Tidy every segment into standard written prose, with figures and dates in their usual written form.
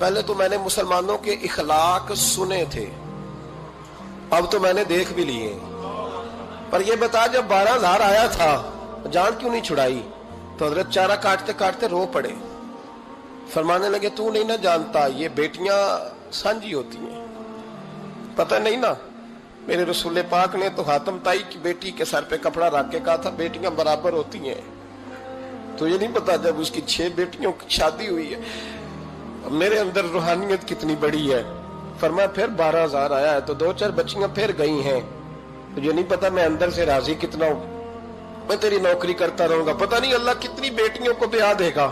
پہلے تو میں نے مسلمانوں کے اخلاق سنے تھے، اب تو میں نے دیکھ بھی لیے، پر یہ بتا جب 12,000 آیا تھا جان کیوں نہیں چھڑائی؟ تو حضرت چارہ کاٹتے کاٹتے رو پڑے، فرمانے لگے تو نہیں نہ جانتا یہ بیٹیاں سانجی ہوتی ہیں، پتہ نہیں نا؟ میرے رسول پاک نے تو حاتم تائی کی بیٹی کے سر پہ کپڑا رکھ کے کہا تھا بیٹیاں برابر ہوتی ہیں، تو یہ نہیں پتا جب اس کی 6 بیٹیوں کی شادی ہوئی ہے میرے اندر روحانیت کتنی بڑی ہے۔ فرمایا پھر 12,000 آیا ہے تو 2-4 بچیاں پھر گئی ہیں، مجھے نہیں پتا میں اندر سے راضی کتنا ہوں، میں تیری نوکری کرتا رہوں گا، پتہ نہیں اللہ کتنی بیٹیوں کو بیاہ دے گا۔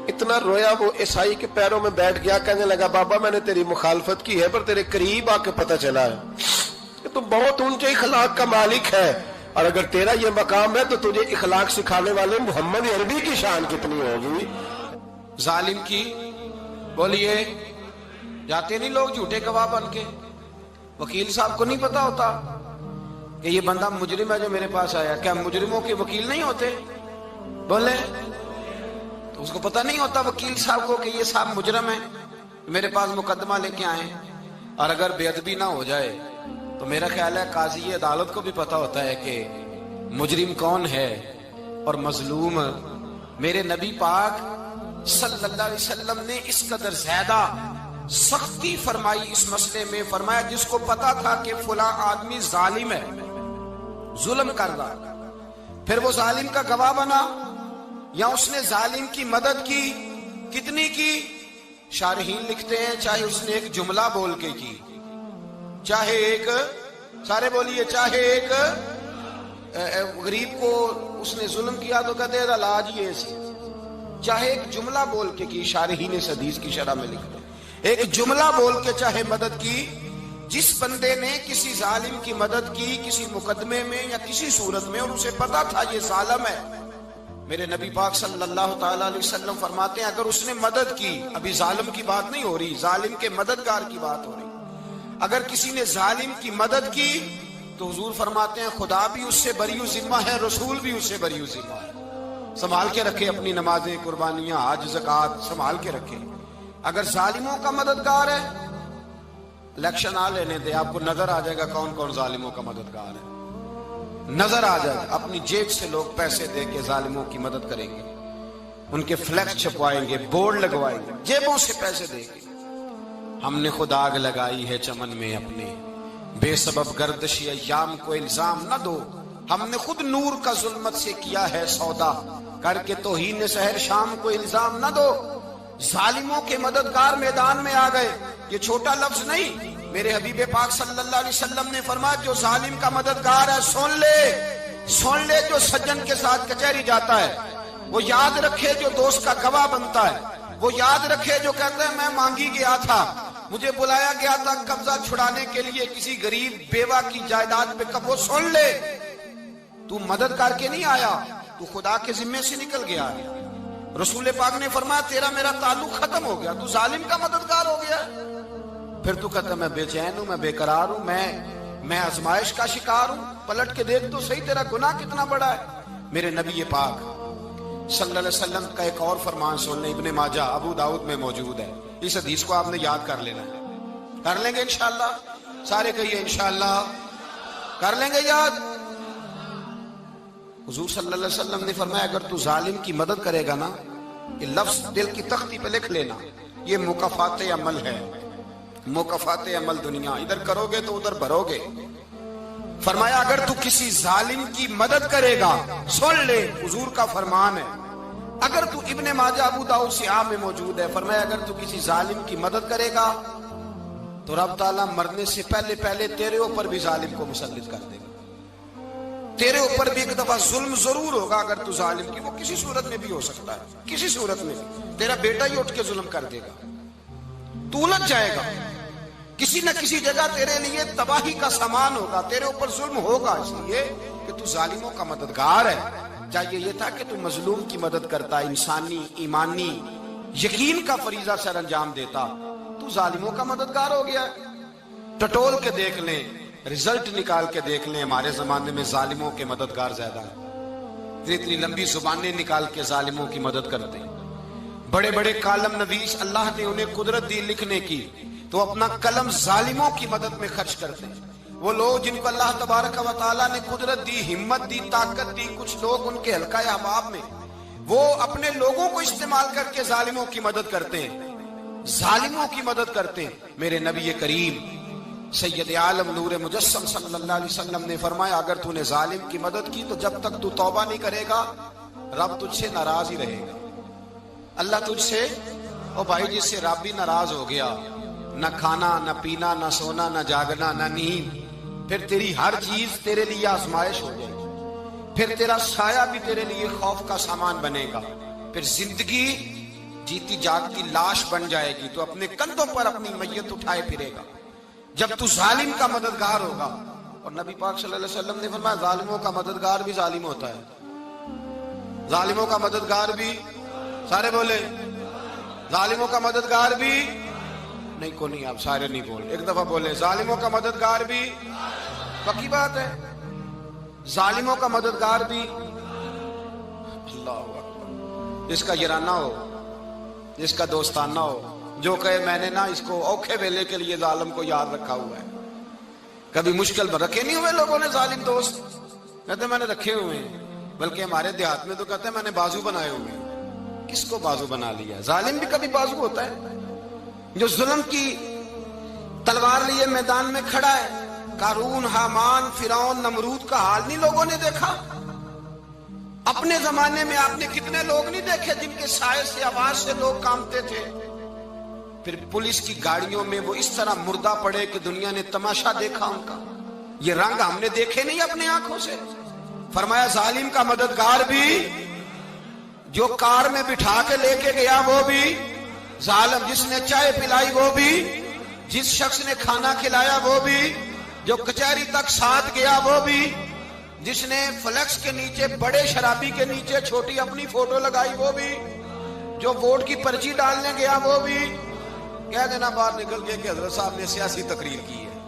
اتنا رویا وہ عیسائی کے پیروں میں بیٹھ گیا، کہنے لگا بابا میں نے تیری مخالفت کی ہے پر تیرے قریب آ کے پتہ چلا ہے کہ تو بہت اونچے اخلاق کا مالک ہے، اور اگر تیرا یہ مقام ہے تو تجھے اخلاق سکھانے والے محمد عربی کی شان کتنی ہوگی۔ ظالم کی بولیے جاتے نہیں لوگ جھوٹے گواہ بن کے، وکیل صاحب کو نہیں پتا ہوتا کہ یہ بندہ مجرم ہے جو میرے پاس آیا، کیا مجرموں کے وکیل نہیں ہوتے؟ بولے تو اس کو پتہ نہیں ہوتا وکیل صاحب کو کہ یہ صاحب مجرم ہے، میرے پاس مقدمہ لے کے آئے، اور اگر بے ادبی نہ ہو جائے تو میرا خیال ہے قاضی عدالت کو بھی پتا ہوتا ہے کہ مجرم کون ہے اور مظلوم۔ میرے نبی پاک صلی اللہ علیہ وسلم نے اس قدر زیادہ سختی فرمائی اس مسئلے میں، فرمایا جس کو پتا تھا کہ فلاں آدمی ظالم ہے، ظلم کر رہا، پھر وہ ظالم کا گواہ بنا یا اس نے ظالم کی مدد کی، کتنی کی؟ شارحین لکھتے ہیں چاہے اس نے ایک جملہ بول کے کی، چاہے ایک، سارے بولیے، چاہے ایک غریب کو اس نے ظلم کیا تو کہتے ہیں علاج یہ سی، چاہے ایک جملہ بول کے کی، شارحین اس حدیث کی شرح میں لکھتے ہیں ایک جملہ بول کے چاہے مدد کی، جس بندے نے کسی ظالم کی مدد کی کسی مقدمے میں یا کسی صورت میں اور اسے پتا تھا یہ ظالم ہے، میرے نبی پاک صلی اللہ تعالی علیہ وسلم فرماتے ہیں اگر اس نے مدد کی، ابھی ظالم کی بات نہیں ہو رہی، ظالم کے مددگار کی بات ہو رہی، اگر کسی نے ظالم کی مدد کی تو حضور فرماتے ہیں خدا بھی اس سے بری و ذمہ ہے، رسول بھی اس سے بری و ذمہ ہے۔ سنبھال کے رکھے اپنی نمازیں، قربانیاں، حج، زکوٰۃ سنبھال کے رکھے۔ اگر ظالموں کا مددگار ہے، الیکشن آ لینے دے، آپ کو نظر آ جائے گا کون کون ظالموں کا مددگار ہے، نظر آ جائے گا۔ اپنی جیب سے لوگ پیسے دے کے ظالموں کی مدد کریں گے، ان کے فلیکس چھپوائیں گے، بورڈ لگوائیں گے، جیبوں سے پیسے دیں گے۔ ہم نے خود آگ لگائی ہے چمن میں اپنے، بے سبب گردشی ایام کو الزام نہ دو، ہم نے خود نور کا ظلمت سے کیا ہے سودا، کر کے توہین سحر شام کو الزام نہ دو۔ ظالموں کے مددگار میدان میں آ گئے، یہ چھوٹا لفظ نہیں، میرے حبیب پاک صلی اللہ علیہ وسلم نے فرمایا جو ظالم کا مددگار ہے سن لے جو سجن کے ساتھ کچہری جاتا ہے، وہ یاد رکھے جو دوست کا گواہ بنتا ہے، وہ یاد رکھے جو کہتا ہے میں مانگی گیا تھا، مجھے بلایا گیا تھا قبضہ چھڑانے کے لیے کسی غریب بیوہ کی جائیداد پہ، کب وہ سن لے تو مدد کر کے نہیں آیا، تو خدا کے ذمے سے نکل گیا۔ رسول پاک نے فرمایا تیرا میرا تعلق ختم ہو گیا، تو ظالم کا مددگار ہو گیا، پھر تو کہتا میں بے چین ہوں، میں بے قرار ہوں، میں آزمائش کا شکار ہوں، پلٹ کے دیکھ تو صحیح تیرا گناہ کتنا بڑا ہے۔ میرے نبی پاک صلی اللہ علیہ وسلم کا ایک اور فرمان سن لیں، ابن ماجہ ابو داؤد میں موجود ہے، اس حدیث کو آپ نے یاد کر لینا ہے، کر لیں گے انشاءاللہ، سارے کہیے انشاءاللہ، کر لیں گے یاد۔ حضور صلی اللہ علیہ وسلم نے فرمایا اگر تو ظالم کی مدد کرے گا نا، یہ لفظ دل کی تختی پہ لکھ لینا، یہ مکافات عمل ہے، مکافات عمل دنیا، ادھر کرو گے تو ادھر بھرو گے۔ فرمایا اگر تو کسی ظالم کی مدد کرے گا، سن لے حضور کا فرمان ہے، اگر تو ابن ماجہ ابو داؤد سیاہ میں موجود ہے، فرمایا اگر تو کسی ظالم کی مدد کرے گا تو رب تعالیٰ مرنے سے پہلے پہلے تیرے اوپر بھی ظالم کو مسلط کر دے گا، تیرے اوپر بھی ایک دفعہ ظلم ضرور ہوگا اگر تو ظالم کی، وہ کسی صورت میں بھی ہو سکتا ہے، کسی صورت میں بھی تیرا بیٹا ہی اٹھ کے ظلم کر دے گا، تو الجھ جائے گا، کسی نہ کسی جگہ تیرے لیے تباہی کا سامان ہوگا، تیرے اوپر ظلم ہوگا، اس لیے کہ تو ظالموں کا مددگار ہے۔ چاہیے یہ تھا کہ تو مظلوم کی مدد کرتا، انسانی ایمانی یقین کا فریضہ سر انجام دیتا، تو ظالموں کا مددگار ہو گیا۔ ٹٹول کے دیکھ لیں، رزلٹ نکال کے دیکھ لیں، ہمارے زمانے میں ظالموں کے مددگار زیادہ ہیں، اتنی لمبی زبانیں نکال کے ظالموں کی مدد کرتے ہیں، بڑے بڑے کالم نویس اللہ نے انہیں قدرت دی لکھنے کی، تو اپنا قلم ظالموں کی مدد میں خرچ کرتے ہیں۔ وہ لوگ جن کو اللہ تبارک و تعالیٰ نے قدرت دی، ہمت دی، طاقت دی، کچھ لوگ ان کے حلقہ احباب میں، وہ اپنے لوگوں کو استعمال کر کے ظالموں کی مدد کرتے ہیں، ظالموں کی مدد کرتے ہیں۔ میرے نبی کریم سید عالم نور مجسم صلی اللہ علیہ وسلم نے فرمایا، اگر تو نے ظالم کی مدد کی تو جب تک تو توبہ نہیں کرے گا رب تجھ سے ناراض ہی رہے گا۔ اللہ تجھ سے، او بھائی جس سے رب بھی ناراض ہو گیا، نہ کھانا نہ پینا نہ سونا نہ جاگنا نہ نیند، پھر تیری ہر چیز تیرے لیے آزمائش ہو جائے گی، پھر تیرا سایہ بھی تیرے لیے خوف کا سامان بنے گا، پھر زندگی جیتی جاگتی لاش بن جائے گی، تو اپنے کندھوں پر اپنی میت اٹھائے پھرے گا جب تو ظالم کا مددگار ہوگا۔ اور نبی پاک صلی اللہ علیہ وسلم نے فرمایا ظالموں کا مددگار بھی ظالم ہوتا ہے، ظالموں کا مددگار بھی، سارے بولے ظالموں کا مددگار بھی نہیں، کو نہیں، آپ سارے نہیں بولے، ایک دفعہ بولے ظالموں کا مددگار بھی، پکی بات ہے، ظالموں کا مددگار بھی۔ اللہ اکبر، جس کا یارانہ ہو، جس کا دوستانہ ہو، جو کہے میں نے نا اس کو اوکھے ویلے کے لیے ظالم کو یاد رکھا ہوا ہے۔ کبھی مشکل میں رکھے نہیں ہوئے لوگوں نے ظالم دوست، کہتے میں نے رکھے ہوئے ہیں، بلکہ ہمارے دیہات میں تو کہتے ہیں میں نے بازو بنائے ہوئے ہیں۔ کس کو بازو بنا لیا؟ ظالم بھی کبھی بازو ہوتا ہے، جو ظلم کی تلوار لیے میدان میں کھڑا ہے۔ قارون، حامان، فرعون، نمرود کا حال نہیں لوگوں نے دیکھا؟ اپنے زمانے میں آپ نے کتنے لوگ نہیں دیکھے جن کے سائے سے، آواز سے لوگ کانپتے تھے؟ پھر پولیس کی گاڑیوں میں وہ اس طرح مردہ پڑے کہ دنیا نے تماشا دیکھا ان کا۔ یہ رنگ ہم نے دیکھے نہیں اپنے آنکھوں سے۔ فرمایا ظالم کا مددگار بھی، جو کار میں بٹھا کے لے کے گیا وہ بھی ظالم، جس نے چائے پلائی وہ بھی، جس شخص نے کھانا کھلایا وہ بھی، جو کچہری تک ساتھ گیا وہ بھی، جس نے فلیکس کے نیچے، بڑے شرابی کے نیچے چھوٹی اپنی فوٹو لگائی وہ بھی، جو ووٹ کی پرچی ڈالنے گیا وہ بھی۔ کہہ دینا باہر نکل کے کہ حضرت صاحب نے سیاسی تقریر کی ہے،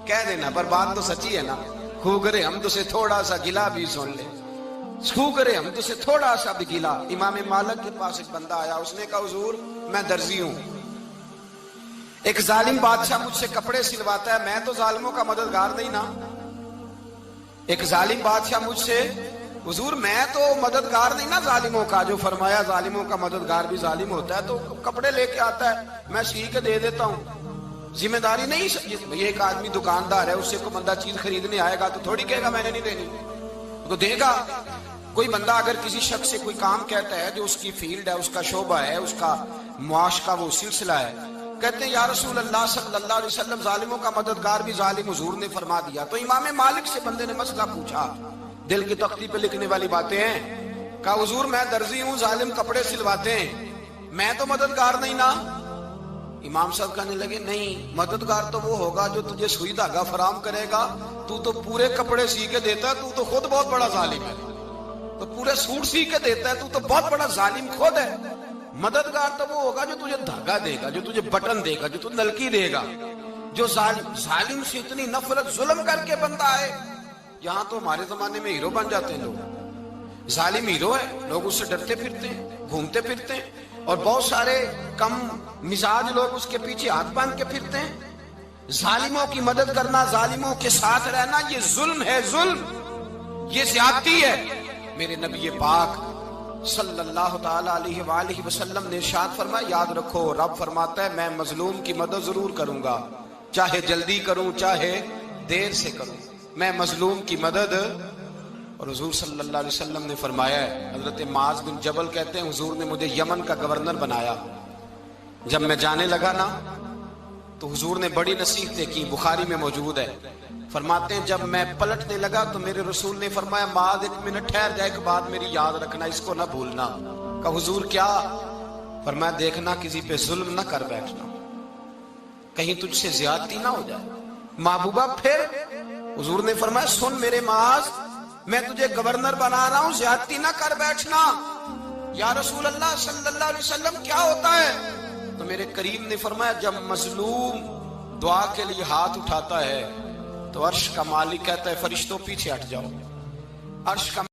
کہہ دینا، پر بات تو سچی ہے نا۔ خو کرے ہم تو سے تھوڑا سا گلا بھی سن لے، خو کرے ہم تو سے تھوڑا سا بھی گلا۔ امام مالک کے پاس ایک بندہ آیا، اس نے کہا حضور میں درزی ہوں، ایک ظالم بادشاہ مجھ سے کپڑے سلواتا ہے، میں تو ظالموں کا مددگار نہیں نا۔ ایک ظالم بادشاہ مجھ سے، حضور میں تو مددگار نہیں نا ظالموں کا، جو فرمایا ظالموں کا مددگار بھی ظالم ہوتا ہے، تو کپڑے لے کے آتا ہے میں سی کے دے دیتا ہوں، ذمہ داری نہیں۔ یہ ایک آدمی دکاندار ہے، اس سے کوئی بندہ چیز خریدنے آئے گا تو تھوڑی کہے گا میں نے نہیں دینی، تو دے گا۔ کوئی بندہ اگر کسی شخص سے کوئی کام کہتا ہے جو اس کی فیلڈ ہے، اس کا شعبہ ہے، اس کا معاش کا وہ سلسلہ ہے، کہتے ہیں یا رسول اللہ صلی اللہ علیہ وسلم ظالموں کا مددگار بھی ظالم، حضور نے فرما دیا۔ تو امام مالک سے بندے نے مسئلہ پوچھا، دل کی تختی پہ لکھنے والی باتیں ہیں، کہا حضور میں درزی ہوں، ظالم کپڑے سلواتے ہیں، میں تو مددگار نہیں نا۔ امام صاحب کہنے لگے نہیں، مددگار تو وہ ہوگا جو تجھے سوئی دھاگا فراہم کرے گا، تو پورے کپڑے سی کے دیتا ہے، تو خود بہت بڑا ظالم ہے، تو پورے سوٹ سی کے دیتا ہے، تو بہت بڑا ظالم خود ہے۔ مددگار تو وہ ہوگا جو تجھے دھاگا دے گا، جو تجھے بٹن دے گا، جو تجھے نلکی دے گا۔ جو ظالم سے اتنی نفرت، ظلم کر کے بندہ ہے، یہاں تو ہمارے زمانے میں ہیرو بن جاتے ہیں لوگ، ظالم ہیرو ہے، لوگ اس سے ڈرتے پھرتے ہیں، گھومتے پھرتے ہیں، اور بہت سارے کم مزاج لوگ اس کے پیچھے ہاتھ باندھ کے پھرتے ہیں۔ ظالموں کی مدد کرنا، ظالموں کے ساتھ رہنا، یہ ظلم ہے، ظلم، یہ زیادتی ہے۔ میرے نبی پاک صلی اللہ تعالی علیہ وآلہ وسلم نے ارشاد فرمایا، یاد رکھو رب فرماتا ہے میں مظلوم کی مدد ضرور کروں گا، چاہے جلدی کروں چاہے دیر سے کروں، میں مظلوم کی مدد۔ اور حضور صلی اللہ علیہ وسلم نے فرمایا ہے، حضرت معاذ بن جبل کہتے ہیں حضور نے مجھے یمن کا گورنر بنایا، جب میں جانے لگا نا تو حضور نے بڑی نصیحتیں کی، بخاری میں موجود ہے، فرماتے ہیں جب میں پلٹنے لگا تو میرے رسول نے فرمایا معاذ ایک منٹ ٹھہر جائے، ایک بات میری یاد رکھنا، اس کو نہ بھولنا۔ کہا حضور کیا؟ فرمایا دیکھنا کسی پہ ظلم نہ کر بیٹھنا، کہیں تجھ سے زیادتی نہ ہو جائے۔ محبوبہ پھر حضور نے فرمایا سن میرے معاذ، میں تجھے گورنر بنا رہا ہوں، زیادتی نہ کر بیٹھنا۔ یا رسول اللہ صلی اللہ علیہ وسلم کیا ہوتا ہے؟ تو میرے کریم نے فرمایا جب مظلوم دعا کے لیے ہاتھ اٹھاتا ہے تو عرش کا مالک کہتا ہے فرشتوں پیچھے ہٹ جاؤ، عرش کا